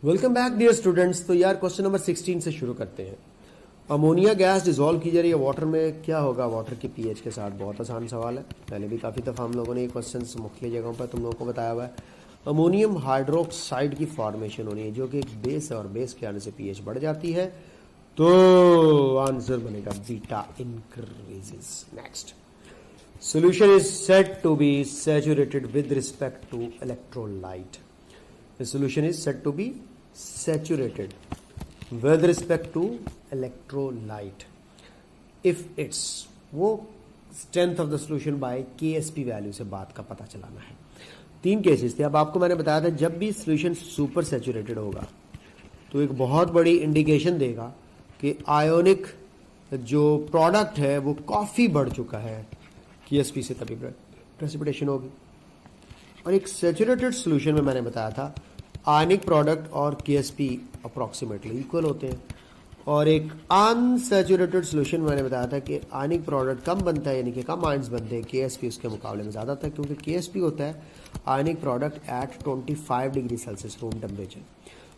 Welcome back dear students. तो यार question number 16 से शुरू करते हैं। अमोनिया गैस डिजोल्व की जा रही है वाटर में, क्या होगा वाटर की पीएच के साथ? बहुत आसान सवाल है, पहले भी काफ़ी दफ़ा हम लोगों ने ये क्वेश्चन मुख्तलिफ जगहों पर तुम लोगों को बताया हुआ है। अमोनियम हाइड्रोक्साइड की फॉर्मेशन होनी है जो कि एक बेस है और बेस के आने से पीएच बढ़ जाती है, तो आंसर बनेगा beta increases. Next, solution is said to be saturated with respect to electrolyte. The solution is said to be saturated with respect to electrolyte if it's, वो strength of the solution by KSP value से बात का पता चलाना है। तीन cases थे। अब आपको मैंने बताया था जब भी सोल्यूशन सुपर सैचुरेटेड होगा तो एक बहुत बड़ी इंडिकेशन देगा कि आयोनिक जो प्रोडक्ट है वो काफ़ी बढ़ चुका है, KSP से तभी प्रेसिपिटेशन होगी। और एक सैचुरेटेड सॉल्यूशन में मैंने बताया था आयनिक प्रोडक्ट और KSP अप्रॉक्सीमेटली इक्वल होते हैं, और एक अनसैचुरेटेड सॉल्यूशन में मैंने बताया था कि आयनिक प्रोडक्ट कम बनता है, यानी कि कम आयंस बनते हैं, KSP उसके मुकाबले में ज़्यादा था, क्योंकि KSP होता है ionic product at 25 degree Celsius room temperature.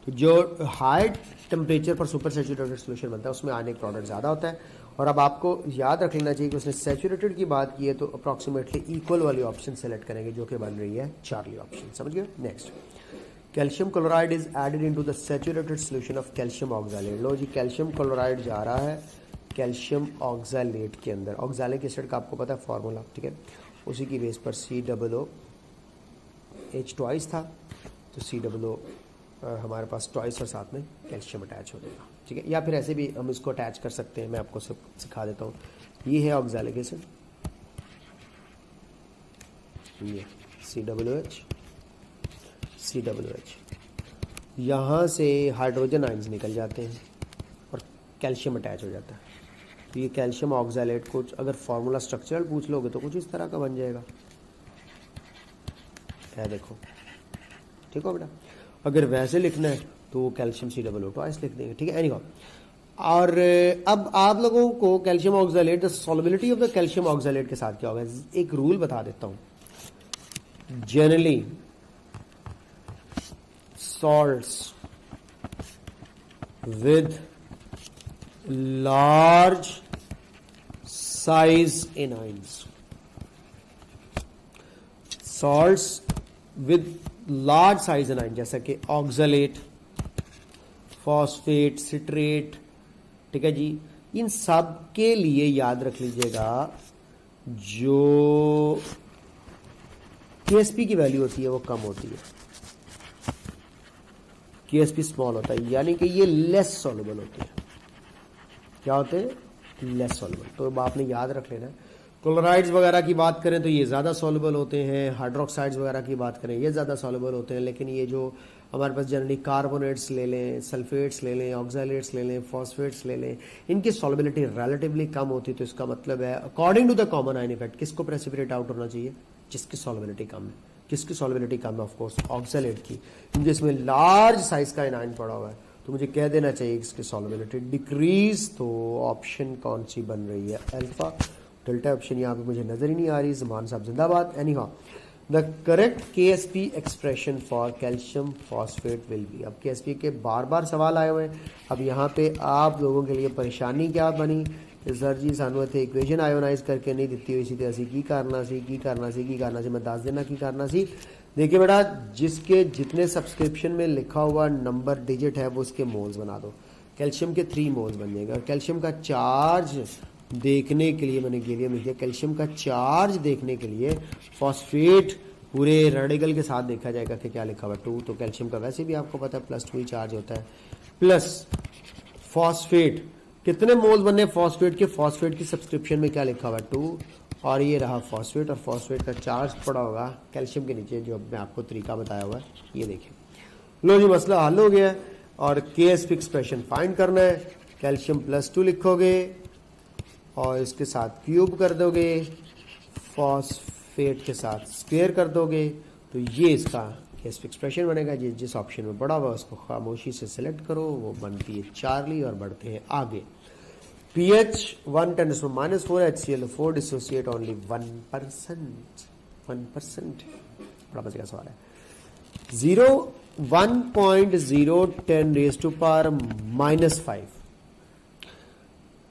तो जो हाई टेम्परेचर पर सुपर सैचुरेटेड सॉल्यूशन बनता है उसमें आयनिक प्रोडक्ट ज़्यादा होता है। और अब आपको याद रख लेना चाहिए कि उसने सैचुरेटेड की बात की है तो अप्रॉक्सीमेटली इक्वल वाली ऑप्शन सेलेक्ट करेंगे जो कि बन रही है चार्ली ऑप्शन। समझ गए? Next, calcium chloride is added into the saturated solution of calcium oxalate. लो जी, कैल्शियम क्लोराइड जा रहा है कैल्शियम ऑक्सैलेट के अंदर। ऑक्सैलिक एसिड का आपको पता है फॉर्मूला, ठीक है? उसी की बेस पर COOH ट्वाइस था, तो COO हमारे पास ट्वाइस और साथ में कैल्शियम अटैच हो जाएगा, ठीक है? या फिर ऐसे भी हम इसको अटैच कर सकते हैं, मैं आपको सब सिखा देता हूँ। ये है ऑक्सैलिक एसिड, ये COOH, यहाँ से हाइड्रोजन आयंस निकल जाते हैं और कैल्शियम अटैच हो जाता है। तो ये कैल्शियम ऑक्सैलेट कुछ अगर फॉर्मूला स्ट्रक्चरल पूछ लोगे तो कुछ इस तरह का बन जाएगा, है देखो, ठीक हो बेटा? अगर वैसे लिखना है तो कैल्शियम COO ट्वाइस लिख देंगे, ठीक है? एनीहाउ, और अब आप लोगों को calcium oxalate, the solubility of the calcium oxalate के साथ क्या होगा, एक रूल बता देता हूं। Generally salts with large size anions, salts with large size A9 जैसा कि ऑक्सैलेट, फॉस्फेट, सिट्रेट, ठीक है जी, इन सब के लिए याद रख लीजिएगा जो KSP की वैल्यू होती है वो कम होती है, KSP स्मॉल होता है, यानी कि ये लेस सॉल्युबल होते हैं। क्या होते हैं? Less soluble. तो आपने याद रख लेना है। क्लोराइड्स वगैरह की बात करें तो ये ज़्यादा सॉल्युबल होते हैं, हाइड्रोक्साइड्स वगैरह की बात करें ये ज़्यादा सॉल्युबल होते हैं, लेकिन ये जो हमारे पास जनरली कार्बोनेट्स ले लें, सल्फेट्स ले लें, ऑक्सैलेट्स ले लें, फॉस्फेट्स ले लें, इनकी सॉल्युबिलिटी रिलेटिवली कम होती है। तो इसका मतलब है according to the common ion effect किसको प्रेसिपिटेट आउट होना चाहिए? जिसकी सॉल्युबिलिटी कम है। किसकी सॉल्युबिलिटी कम है? ऑफकोर्स ऑक्सैलेट की, जिसमें लार्ज साइज का एनाइन पड़ा हुआ है। तो मुझे कह देना चाहिए इसकी सॉल्युबिलिटी डिक्रीज, तो ऑप्शन कौन सी बन रही है? अल्फा। डेल्टा ऑप्शन यहाँ पे मुझे नजर ही नहीं आ रही। ज़मान साहब जिंदाबाद। Anyhow, the correct KSP expression for calcium phosphate will be. अब KSP के बार बार सवाल आए हुए हैं। अब यहाँ पे आप लोगों के लिए परेशानी क्या बनी? सर जी सानू इतने इक्वेशन आयोनाइज करके नहीं दी हुई सी, तो असी की करना सी मैं दस देना की करना सी। देखिए बेटा, जिसके जितने सब्सक्रिप्शन में लिखा हुआ नंबर डिजिट है वो उसके मोल्स बना दो। कैल्शियम के 3 मोल्स बन जाएगा। और कैल्शियम का चार्ज देखने के लिए मैंने गैलियम लिख दिया। कैल्शियम का चार्ज देखने के लिए फॉस्फेट पूरे रेडिकल के साथ देखा जाएगा कि क्या लिखा हुआ 2, तो कैल्शियम का वैसे भी आपको पता है +2 ही चार्ज होता है। प्लस फॉस्फेट, कितने मोल्स बनने फॉस्फेट के? फॉस्फेट की सब्सक्रिप्शन में क्या लिखा हुआ 2, और ये रहा फॉस्फेट, और फॉस्फेट का चार्ज पड़ा होगा कैल्शियम के नीचे, जो मैं आपको तरीका बताया हुआ है ये देखिए। लो जी, मसला हल हो गया। और KSP एक्सप्रेशन फाइंड करना है। कैल्शियम +2 लिखोगे और इसके साथ क्यूब कर दोगे, फॉस्फेट के साथ स्क्वायर कर दोगे, तो ये इसका KSP एक्सप्रेशन बनेगा। जिस ऑप्शन में बड़ा हुआ उसको खामोशी से सिलेक्ट करो, वो बनती है चार्ली। और बढ़ते हैं आगे। pH 1 × 10⁻⁴ HCl4 dissociate only 1%। बड़ा मजे का सवाल है। 0 1.010 रेज टू पावर -5।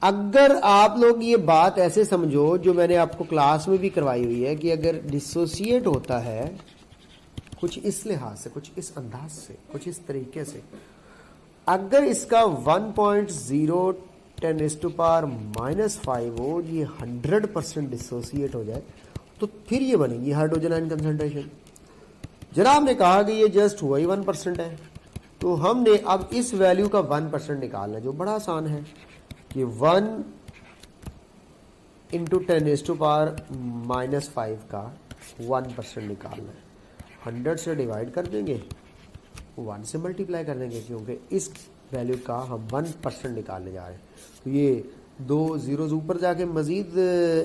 अगर आप लोग ये बात ऐसे समझो जो मैंने आपको क्लास में भी करवाई हुई है कि अगर डिसोसिएट होता है कुछ इस लिहाज से, कुछ इस अंदाज से, कुछ इस तरीके से, अगर इसका 1.010 रेज टू पावर -5 हो, ये 100% डिसोसिएट हो जाए तो फिर ये बनेगी हाइड्रोजन आयन कंसंट्रेशन। जनाब ने कहा कि ये जस्ट हुआ ही 1% है, तो हमने अब इस वैल्यू का 1% निकालना है, जो बड़ा आसान है कि 1 × 10⁻⁵ का 1% निकालना है। 100 से डिवाइड कर देंगे, 1 से मल्टीप्लाई कर देंगे, क्योंकि इस वैल्यू का हम 1% निकालने जा रहे हैं। तो ये 2 जीरोज ऊपर जाके मजीद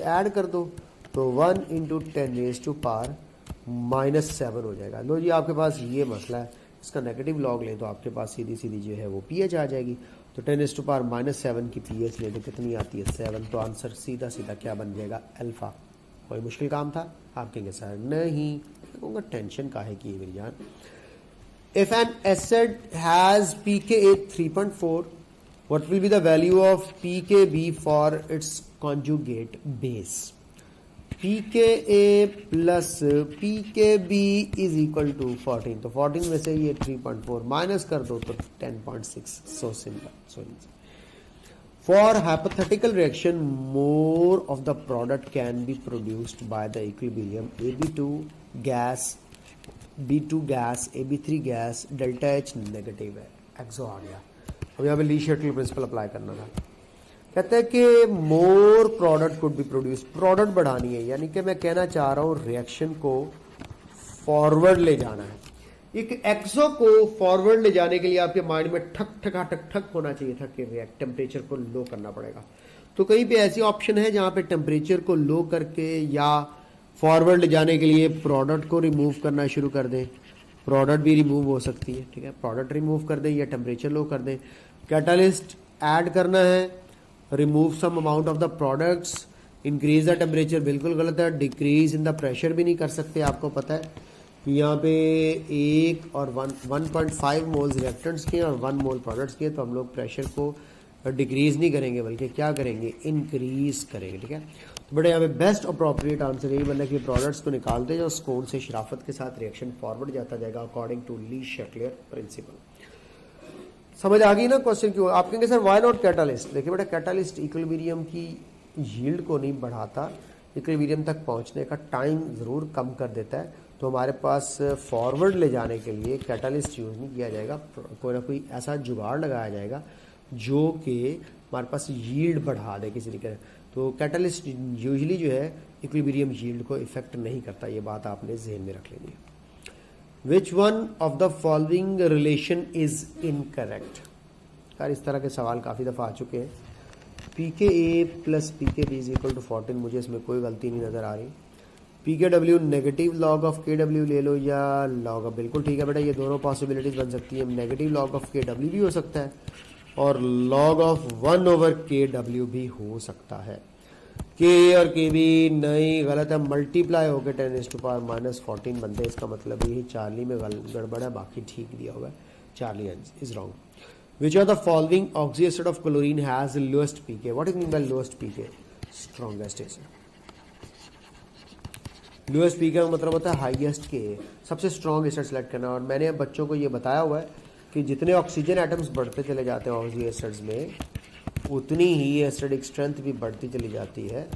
ऐड कर दो, तो 1 × 10⁻⁻7 हो जाएगा। लो जी, आपके पास ये मसला है, इसका नेगेटिव लॉग लें तो आपके पास सीधी सीधी जो है वो पीएच आ जाएगी। तो 10⁻⁻7 की पीएच ले तो कितनी आती है? 7। तो आंसर सीधा सीधा क्या बन जाएगा? अल्फा। कोई मुश्किल काम था? आप कहेंगे सर नहीं, कहूँगा टेंशन का है कि मेरी जान। If N acid has pKa 3.4, what will be the value of pKb for its conjugate base? pKa plus pKb is equal to 14। तो 14 में से ये 3.4 माइनस कर दो तो 10.6। so simple, so easy। For hypothetical reaction, more of the product can be produced by the equilibrium AB2 gas, B2 gas, AB3 gas, delta H negative है, एक्सो आ गया। अब यहाँ पे ली शटल प्रिंसिपल अप्लाई करना था। कहते हैं कि more product could be produce, product बढ़ानी है, यानी कि मैं कहना चाह रहा हूँ रिएक्शन को फॉरवर्ड ले जाना है। एक एक्सो को फॉरवर्ड ले जाने के लिए आपके माइंड में ठक ठका ठक ठक होना चाहिए था कि टेम्परेचर को लो करना पड़ेगा। तो कहीं पे ऐसी ऑप्शन है जहाँ पे टेम्परेचर को लो करके या फॉरवर्ड ले जाने के लिए प्रोडक्ट को रिमूव करना शुरू कर दें। प्रोडक्ट भी रिमूव हो सकती है, ठीक है, प्रोडक्ट रिमूव कर दें या टेम्परेचर लो कर दें। कैटालिस्ट ऐड करना है, remove some amount of the products, increase the temperature बिल्कुल गलत है, डिक्रीज इन द प्रेशर भी नहीं कर सकते। आपको पता है कि यहाँ पे 1 और 1.5 मोल्स रिएक्टेंट्स के और 1 मोल प्रोडक्ट्स के, तो हम लोग प्रेशर को डिक्रीज नहीं करेंगे बल्कि क्या करेंगे? इंक्रीज करेंगे, ठीक है। तो बड़े यहाँ पे बेस्ट अप्रोप्रिएट आंसर यही बनना कि प्रोडक्ट्स को निकालते जाओ, स्कोन से शराफत के साथ रिएक्शन फॉरवर्ड जाता जाएगा according to Le Chatelier principle. समझ आ गई ना क्वेश्चन? क्यों आप कहेंगे सर वाई नॉट कैटालिस्ट? देखिए बेटा, कैटालिस्ट इक्विलिब्रियम की यील्ड को नहीं बढ़ाता, इक्विलिब्रियम तक पहुंचने का टाइम ज़रूर कम कर देता है। तो हमारे पास फॉरवर्ड ले जाने के लिए कैटालिस्ट यूज़ नहीं किया जाएगा, कोई ना कोई ऐसा जुगाड़ लगाया जाएगा जो कि हमारे पास यील्ड बढ़ा दे किसी तरीके से। तो कैटालिस्ट यूजुअली जो है इक्विलिब्रियम यील्ड को इफेक्ट नहीं करता, ये बात आपने जहन में रख लेनी है। Which one of the following relation is incorrect? यार इस तरह के सवाल काफ़ी दफ़ा आ चुके हैं। pKa plus pKb is equal to 14, मुझे इसमें कोई गलती नहीं नज़र आ रही। pKw negative log of kW ले लो या लॉग ऑफ, बिल्कुल ठीक है बेटा, ये दोनों पॉसिबिलिटीज बन सकती है। नेगेटिव लॉग ऑफ kW भी हो सकता है और लॉग ऑफ 1/kW भी हो सकता है। K और Kb नहीं, गलत है, मल्टीप्लाई होकर 10⁻⁻14 बनते हैं। इसका मतलब यही चार्ली में गड़बड़ है, बाकी ठीक दिया हुआ है। Charlie is wrong. Which are the following oxy acid of chlorine has lowest pK? What is mean by lowest pK? Strongest acid. Lowest pK का मतलब होता है हाईएस्ट Ka, सबसे स्ट्रॉन्ग एसिड सेलेक्ट करना। और मैंने बच्चों को ये बताया हुआ है कि जितने ऑक्सीजन एटम्स बढ़ते चले जाते हैं ऑक्सी एसिड्स में, उतनी ही एसिडिक स्ट्रेंथ भी बढ़ती चली जाती है।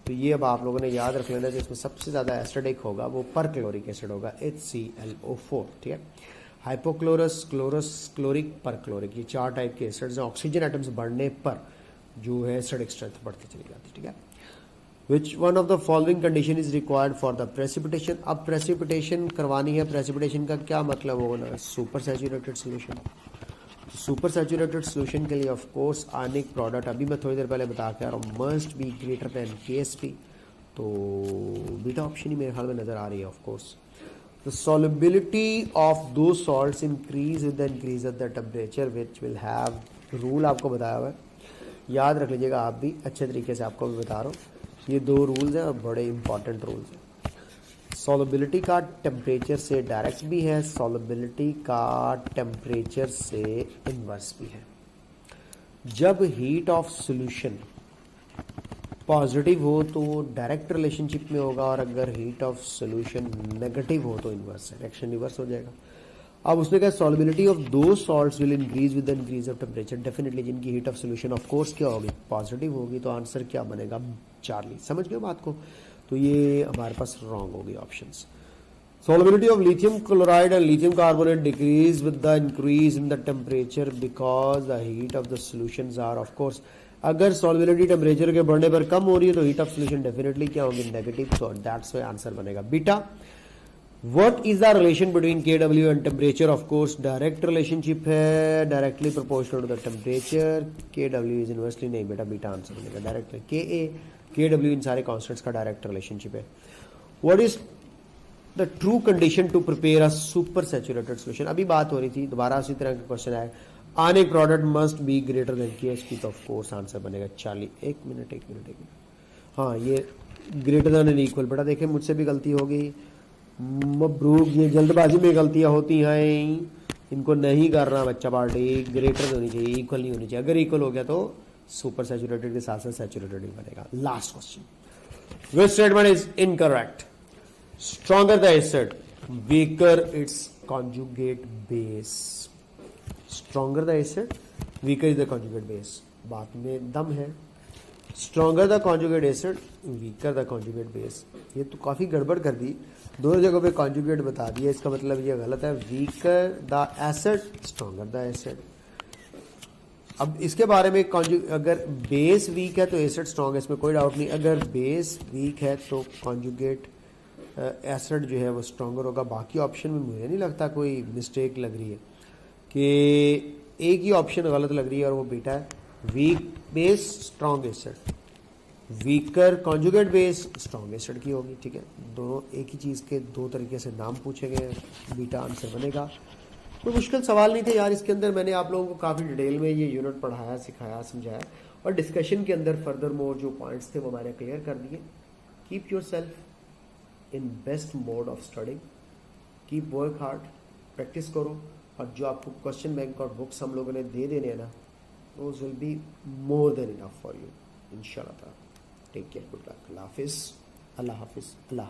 तो ये अब आप लोगों ने याद रख लेना कि इसमें सबसे ज़्यादा एसिडिक होगा वो पर क्लोरिक एसिड होगा, HClO4, ठीक है। हाइपोक्लोरस, क्लोरस, क्लोरिक, पर क्लोरिक, ये 4 टाइप के एसिड्स हैं। ऑक्सीजन एटम्स बढ़ने पर जो है एसिडिक स्ट्रेंथ बढ़ती चली जाती है, ठीक है। Which one of the following condition is required for the precipitation? अब प्रेसिपिटेशन करवानी है, प्रेसिपिटेशन का क्या मतलब होगा? Super saturated solution. Super saturated solution के लिए ऑफ कोर्स आयनिक प्रोडक्ट, अभी मैं थोड़ी देर पहले बता के आ रहा हूँ, must be greater than KSP। तो बीटा ऑप्शन ही मेरे ख्याल में नज़र आ रही है। Of course the solubility of दो salts increase with the increase of the temperature which will have, rule आपको बताया हुआ है, याद रख लीजिएगा आप भी, अच्छे तरीके से आपको भी बता रहा हूँ। ये 2 रूल्स हैं और बड़े इंपॉर्टेंट रूल्स हैं। सॉल्युबिलिटी का टेम्परेचर से डायरेक्ट भी है, सॉल्युबिलिटी का टेम्परेचर से इनवर्स भी है। जब हीट ऑफ सॉल्यूशन पॉजिटिव हो तो डायरेक्ट रिलेशनशिप में होगा, और अगर हीट ऑफ सॉल्यूशन नेगेटिव हो तो इनवर्स है, रिएक्शन रिवर्स हो जाएगा। अब उसने कहा सॉल्युबिलिटी ऑफ दो salts will increase with the increase of temperature. Definitely जिनकी heat of solution of course क्या होगी, पॉजिटिव होगी, तो आंसर क्या बनेगा, चार्ली। समझ गए बात को? तो ये हमारे पास रॉन्ग होगी options. Solubility of lithium chloride and lithium carbonate decrease with the increase in the temperature because the heat of the solutions are of course, अगर solubility temperature के बढ़ने पर कम हो रही है तो heat of solution definitely क्या होगी, negative, so that's why answer बनेगा beta. What is the relation between Kw and temperature? Of course direct relationship है, directly proportional to the temperature। Kw is inversely नहीं बेटा, बीटा आंसर बनेगा directly. Kw इन सारे constants का direct relationship है। What is the true condition to prepare a super saturated solution? अभी बात हो रही थी, दोबारा उसी तरह का क्वेश्चन आया, ionic product must be greater then KHP, तो ऑफ कोर्स आंसर बनेगा चार्ली। एक मिनट, हाँ ये ग्रेटर देन एंड इक्वल। बेटा देखें मुझसे भी गलती हो गई, मबरूक, ये जल्दबाजी में गलतियां होती हैं, इनको नहीं करना बच्चा पार्टी। ग्रेटर होनी चाहिए, इक्वल नहीं होनी चाहिए। अगर इक्वल हो गया तो सुपर सैचुरेटेड के साथ साथ सैचुरेटेड ही बनेगा। Last question, which statement is incorrect? Stronger the acid, weaker its conjugate base. Stronger the acid, weaker is the conjugate base. बात में दम है। Stronger the conjugate acid, weaker the conjugate base. ये तो काफी गड़बड़ कर दी, दोनों जगहों पे conjugate बता दिया, इसका मतलब ये गलत है। Weaker the acid, stronger the acid। अब इसके बारे में अगर बेस वीक है तो एसिड स्ट्रॉन्ग है, इसमें कोई डाउट नहीं। अगर बेस वीक है तो कॉन्जुगेट एसिड जो है वो स्ट्रॉन्गर होगा। बाकी ऑप्शन में मुझे नहीं लगता कोई मिस्टेक लग रही है, कि एक ही ऑप्शन गलत लग रही है और वो बीटा है। Weak base strong acid, weaker conjugate base strong acid की होगी। ठीक है, दोनों एक ही चीज़ के दो तरीके से नाम पूछे गए, बीटा आंसर बनेगा। कोई मुश्किल सवाल नहीं थे यार, इसके अंदर मैंने आप लोगों को काफ़ी डिटेल में ये यूनिट पढ़ाया, सिखाया, समझाया, और डिस्कशन के अंदर फर्दर मोर जो पॉइंट्स थे वो मैंने क्लियर कर दिए। Keep your self in best mode of studying, keep work hard, practice करो, और जो आपको क्वेश्चन बैंक और बुक्स हम लोगों ने दे देने हैं ना, those will be more than enough for you इंशाल्लाह। टेक केयर, गुड लक, अल्लाह हाफिज़, अल्लाह हाफिज़, अल्लाह।